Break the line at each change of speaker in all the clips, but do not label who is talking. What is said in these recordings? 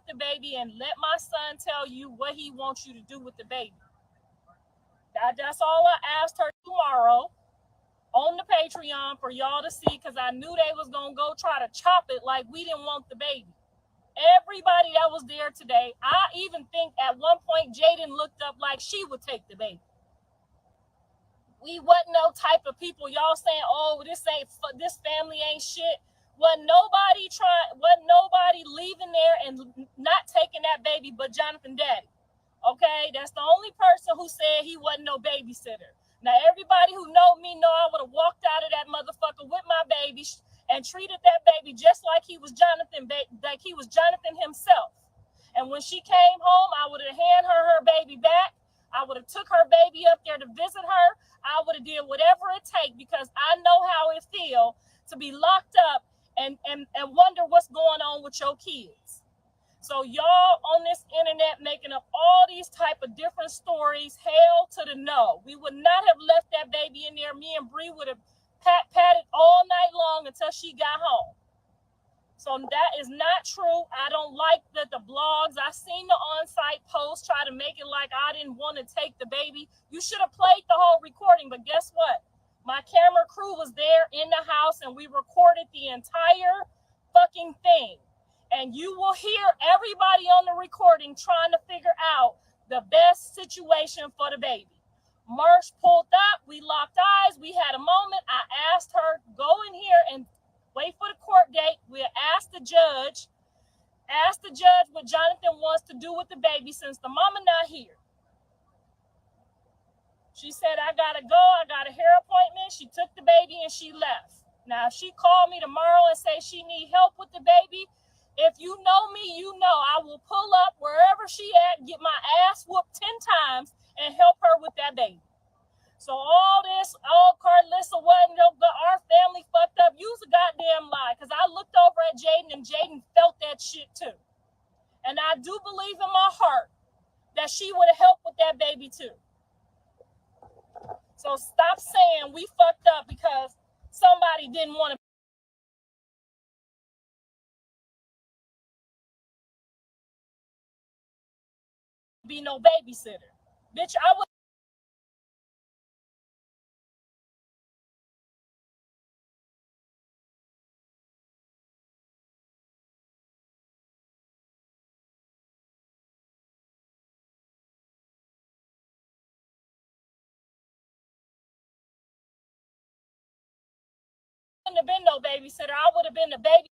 the baby and let my son tell you what he wants you to do with the baby. That's all I asked her tomorrow on the Patreon for y'all to see, because I knew they was going to go try to chop it like we didn't want the baby. Everybody that was there today, I even think at one point Jaden looked up like she would take the baby. We wasn't no type of people. Y'all saying, oh, this family ain't shit. Wasn't nobody leaving there and not taking that baby but Jonathan Daddy. Okay, that's the only person who said he wasn't no babysitter. Now everybody who know me know I would have walked out of that motherfucker with my baby and treated that baby just like he was Jonathan himself. And when she came home, I would have handed her baby back. I would have took her baby up there to visit her. I would have did whatever it takes, because I know how it feels to be locked up and wonder what's going on with your kids. So y'all on this internet making up all these type of different stories, hell to the no. We would not have left that baby in there. Me and Bree would have patted all night long until she got home. So that is not true. I don't like that the blogs, I seen the on-site post try to make it like I didn't want to take the baby. You should have played the whole recording, but guess what? My camera crew was there in the house and we recorded the entire fucking thing. And you will hear everybody on the recording trying to figure out the best situation for the baby. Marsh pulled up, we locked eyes, we had a moment. I asked her, go in here and wait for the court date. We'll ask the judge what Jonathan wants to do with the baby since the mama not here. She said, I gotta go, I got a hair appointment. She took the baby and she left. Now, if she called me tomorrow and say she need help with the baby, if you know me, you know I will pull up wherever she at, get my ass whooped 10 times and help her with that baby. So all this, Karlissa wasn't our family fucked up. Use a goddamn lie, because I looked over at Jaden and Jaden felt that shit too. And I do believe in my heart that she would have helped with that baby too. So stop saying we fucked up because somebody didn't want to be no babysitter. Bitch, I would have been no babysitter. I would have been the baby.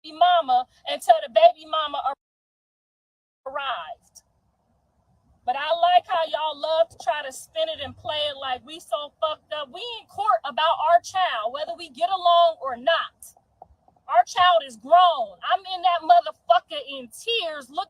Mama until the baby mama arrived. But I like how y'all love to try to spin it and play it like we so fucked up. We in court about our child, whether we get along or not. Our child is grown. I'm in that motherfucker in tears. Look.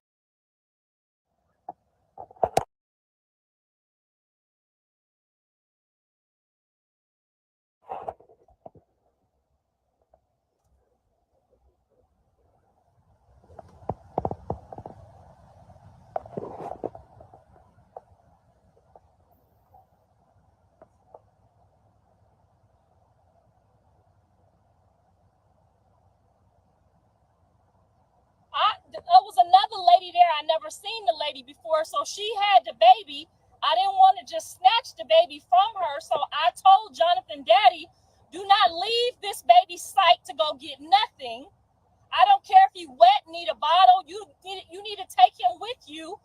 There was another lady there. I never seen the lady before, so she had the baby. I didn't want to just snatch the baby from her, so I told Jonathan Daddy, do not leave this baby's sight to go get nothing. I don't care if he wet, need a bottle. You need to take him with you.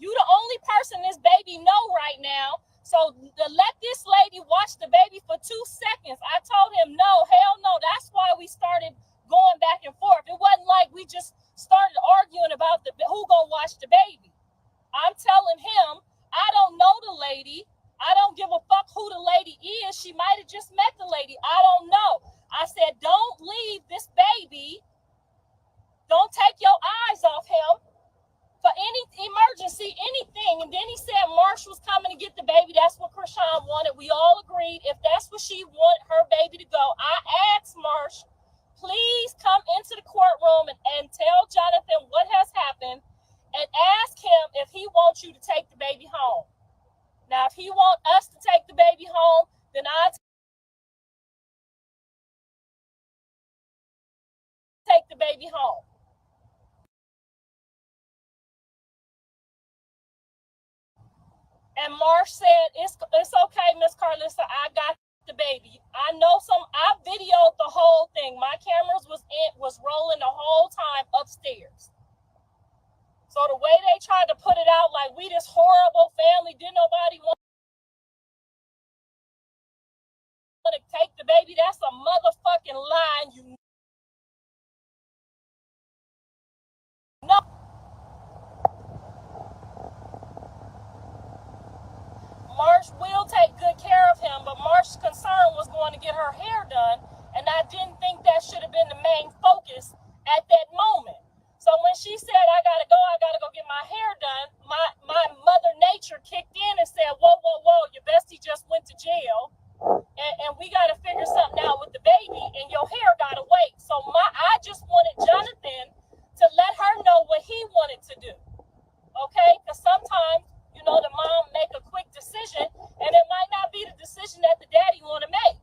You the only person this baby know right now. So to let this lady watch the baby for 2 seconds, I told him, no, hell no. That's why we started going back and forth. It wasn't like we just started arguing about who gonna watch the baby. I'm telling him, I don't know the lady. I don't give a fuck who the lady is. She might have just met the lady. I don't know. I said, don't leave this baby. Don't take your eyes off him for any emergency, anything. And then he said Marsh was coming to get the baby. That's what Krishan wanted. We all agreed if that's what she wanted her baby to baby home. And Marsh said, it's okay, Miss Karlissa, I got the baby. I videoed the whole thing. My cameras was rolling the whole time upstairs. So the way they tried to put it out, like we this horrible family, didn't nobody want to take the baby, that's a motherfucking lie. You know, Marsh will take good care of him, but Marsh's concern was going to get her hair done, and I didn't think that should have been the main focus at that moment. So when she said, I gotta go get my hair done, my mother nature kicked in and said, whoa, your bestie just went to jail, and we gotta figure something out with the baby, and your hair gotta wait. So I just wanted Jonathan to let her know what he wanted to do, okay? Because sometimes, the mom make a quick decision, and it might not be the decision that the daddy want to make.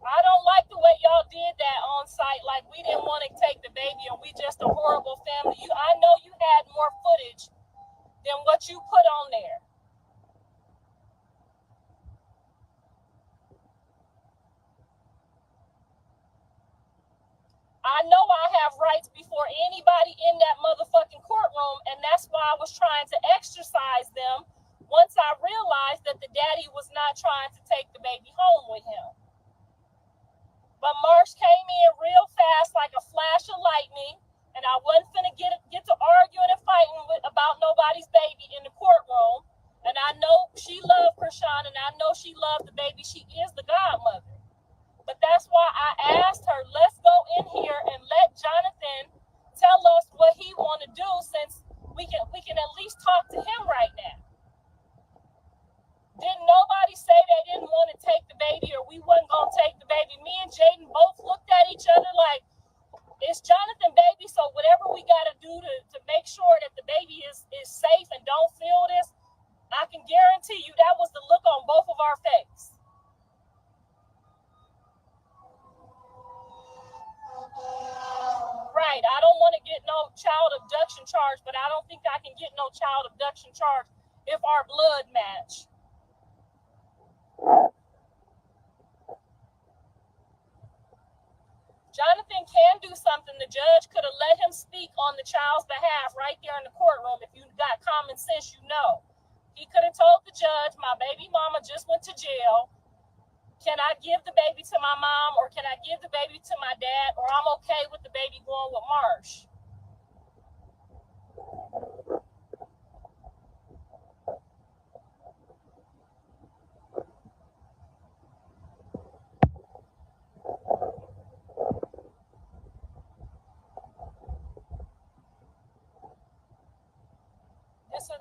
I don't like the way y'all did that on site. Like, we didn't want to take the baby, and we just a horrible family. I know you had more footage than what you put on there. I know I have rights before anybody in that motherfucking courtroom, and that's why I was trying to exercise them once I realized that the daddy was not trying to take the baby home with him. But Marsh came in real fast like a flash of lightning, and I wasn't finna get to arguing and fighting about nobody's baby in the courtroom. And I know she loved Krishan, and I know she loved the baby. She is the godmother. But that's why I asked her, let's go in here and let Jonathan tell us what he want to do, since we can at least talk to him right now. Didn't nobody say they didn't want to take the baby or we wasn't going to take the baby. Me and Jaden both looked at each other like, it's Jonathan, baby, so whatever we got to do to make sure that the baby is safe and don't feel this, I can guarantee you that was the look on both of our faces. Right, I don't want to get no child abduction charge, but I don't think I can get no child abduction charge if our blood match. Jonathan can do something. The judge could have let him speak on the child's behalf right there in the courtroom. If you got common sense, he could have told the judge, my baby mama just went to jail. Can I give the baby to my mom, or can I give the baby to my dad, or I'm okay with the baby going with Marsh?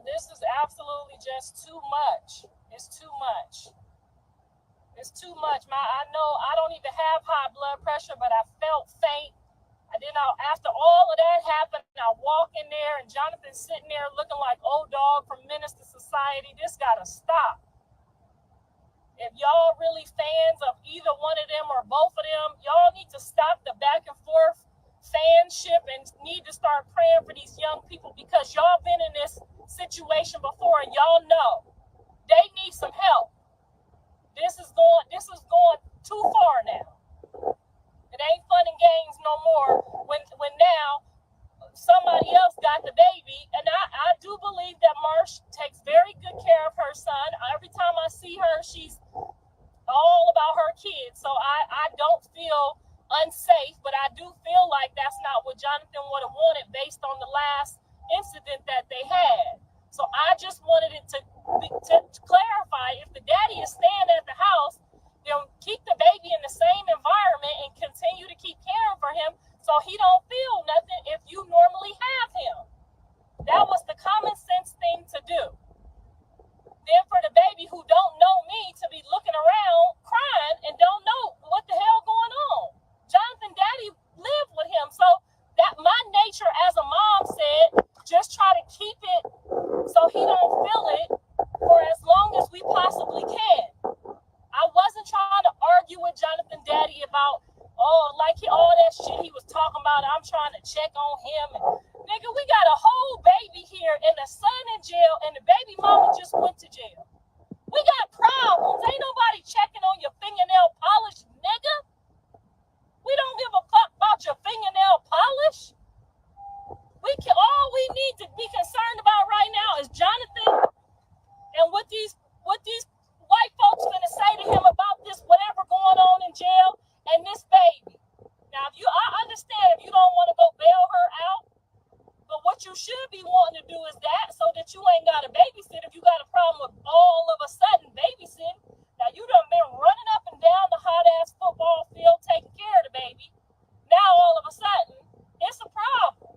This is absolutely just too much. It's too much. It's too much. I know I don't even have high blood pressure, but I felt faint. And then after all of that happened, I walk in there and Jonathan's sitting there looking like old dog from Menace to Society. This gotta stop. If y'all really fans of either one of them or both of them, y'all need to stop the back and forth fanship and need to start praying for these young people, because y'all been in this situation before and y'all know they need some help. This is going too far now. It ain't fun and games no more when now somebody else got the baby. And I do believe that Marsh takes very good care of her son. Every time I see her, she's all about her kids. So I don't feel unsafe, but I do feel like that's not what Jonathan would have wanted based on the last incident that they had. So I just wanted it to clarify, if the daddy is staying at the house, then keep the baby in the same environment and continue to keep caring for him so he don't feel nothing if you normally have him. That was the common sense thing to do. Then for the baby who don't know me to be looking around crying and don't know what the hell going on. Jonathan daddy lived with him, so that my nature as a mom said, just try to keep it so he don't feel it for as long as we possibly can. jail and the baby mama just went to jail. We got problems. Ain't nobody checking on your fingernail polish, nigga. We don't give a fuck about your fingernail polish. All we need to be concerned about right now is Jonathan and what these white folks gonna say to him about this whatever going on in jail and this baby. Now, I understand if you don't want to go bail her out, but what you should be wanting to do is that so that you ain't got to babysit if you got a problem with all of a sudden babysitting. Now, you done been running up and down the hot-ass football field taking care of the baby. Now, all of a sudden, it's a problem.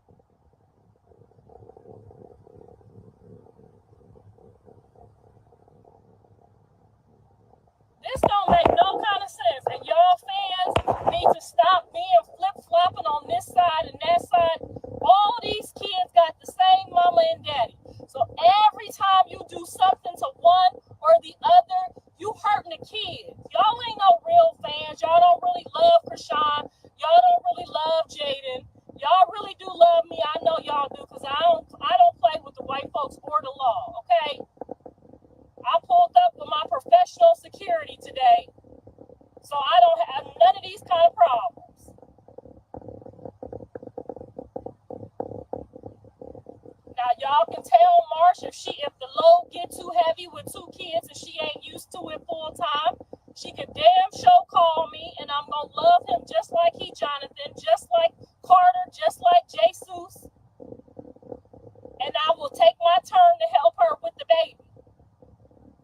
This don't make no kind of sense. And y'all fans need to stop being flip-flopping on this side and that side. All these kids got the same mama and daddy. So every time you do something to one or the other, you hurting the kids. Y'all ain't no real fans. Y'all don't really love Krishan. Y'all don't really love Jaden. Y'all really do love me. I know y'all do because I don't play with the white folks or the law, okay? I pulled up with my professional security today, so I don't have none of these kind of problems. Now, y'all can tell Marsh if the load get too heavy with 2 kids and she ain't used to it full time, she could damn sure call me, and I'm going to love him just like Jonathan, just like Carter, just like Jesus, and I will take my turn to help her with the baby.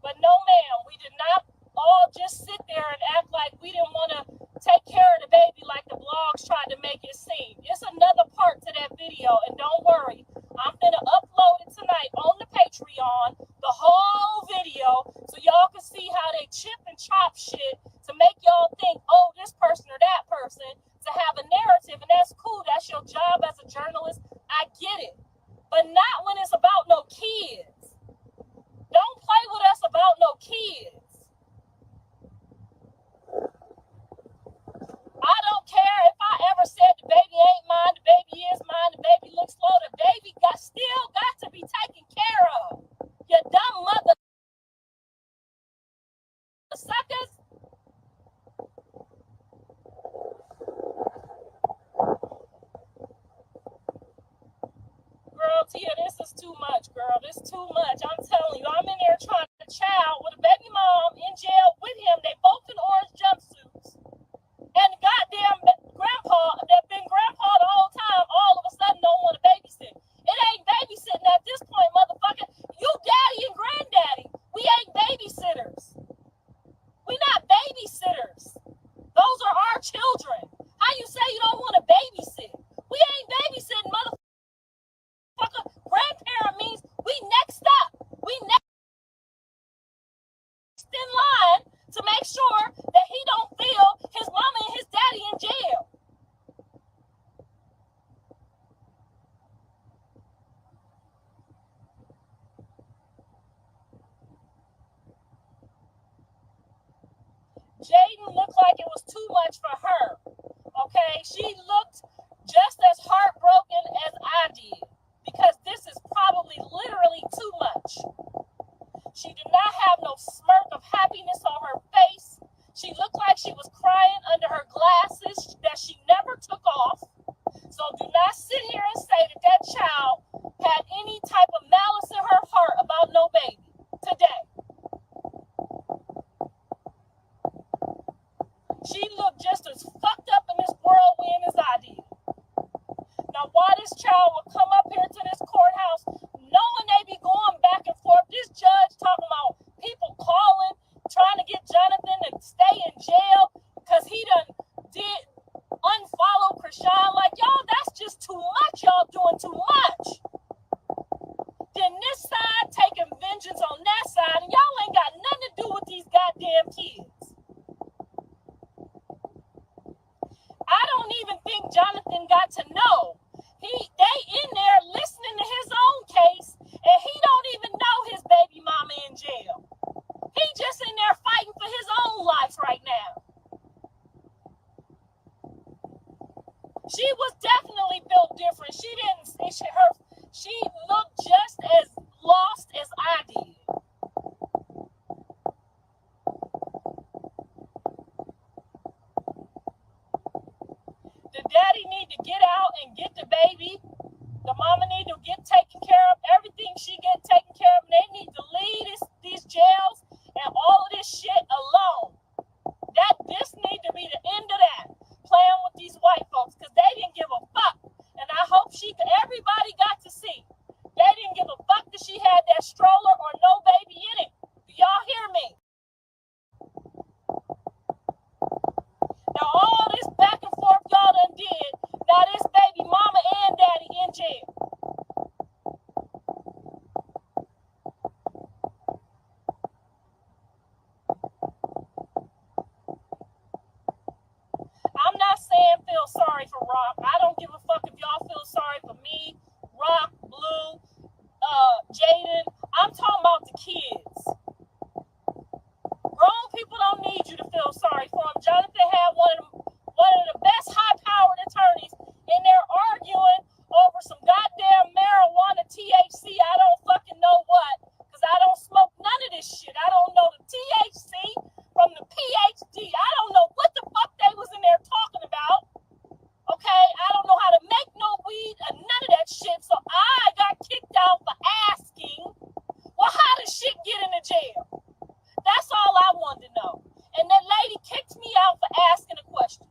But no, ma'am, we did not all just sit there and act like we didn't want to take care of the baby like the blogs tried to make it seem. It's another part to that video, and don't worry, I'm going to upload it tonight on the Patreon, the whole video, so y'all can see how they chip and chop shit to make y'all think, oh, this person or that person, to have a narrative, and that's cool. That's your job as a journalist. I get it. But not when it's about no kids. Don't play with us about no kids. I don't care if I ever said the baby ain't mine, the baby is mine, the baby looks slow, the baby still got to be taken care of. You dumb mother suckers. Girl, Tia, this is too much, girl. This is too much. I'm telling you, I'm in there trying to child with a baby mom in jail with him. They both in orange jumpsuits. And goddamn grandpa, that been grandpa the whole time, all of a sudden don't want to babysit. It ain't babysitting at this point, motherfucker. You daddy and granddaddy. We ain't babysitters. We not babysitters. Those are our children. How you say you don't want to babysit? We ain't babysitting, motherfucker. Grandparent means we next up. We next in line to make sure that he don't feel his mama and his daddy in jail. Jaden looked like it was too much for her. Okay, she looked just as heartbroken as I did. Because this is probably literally too much. She did not have no smirk of happiness on her face. She looked like she was crying under her glasses that she never took off. So do not sit here and say that that child had any type of malice in her heart about no baby today. She looked just as fucked up in this whirlwind as I did. Now, why this child would come up here to this courthouse knowing they be going back and forth, this judge talking about people calling, trying to get Jonathan to stay in jail because he done did sorry for Rock. I don't give a fuck if y'all feel sorry for me, Rock, Blue, Jaden. I'm talking about the kids. Grown people don't need you to feel sorry for them. Jonathan had one of the best high-powered attorneys, and they're arguing over some goddamn marijuana, THC. I don't fucking know what, because I don't smoke none of this shit. I don't know the THC from the PhD. I don't know what the fuck they was in there talking about. Okay, I don't know how to make no weed or none of that shit. So I got kicked out for asking, well, how does shit get into jail? That's all I wanted to know. And that lady kicked me out for asking a question.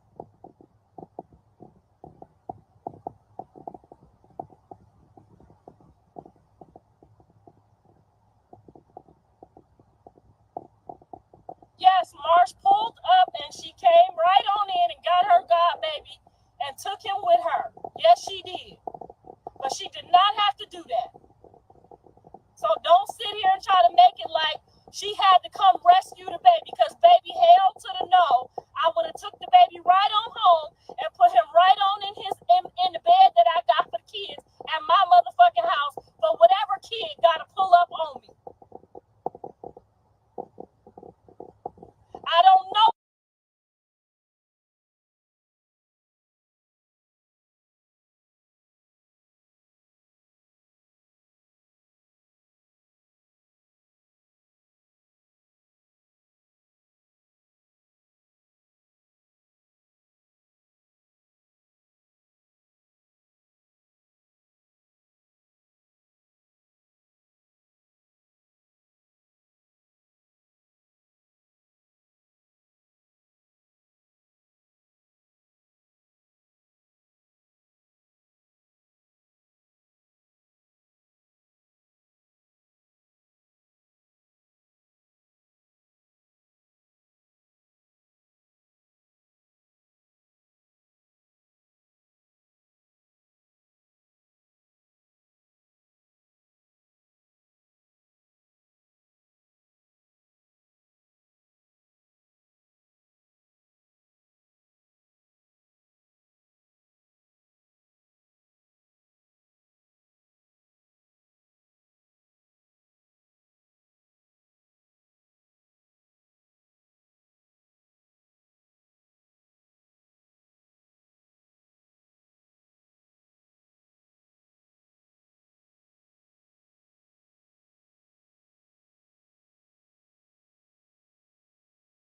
Yes, Marsh pulled up and she came right on in and got her godbaby and took him with her. Yes, she did. But she did not have to do that. So don't sit here and try to make it like she had to come rescue the baby, because baby, hell to the no. I would have took the baby right on home and put him right on in the bed that I got for the kids, and my mother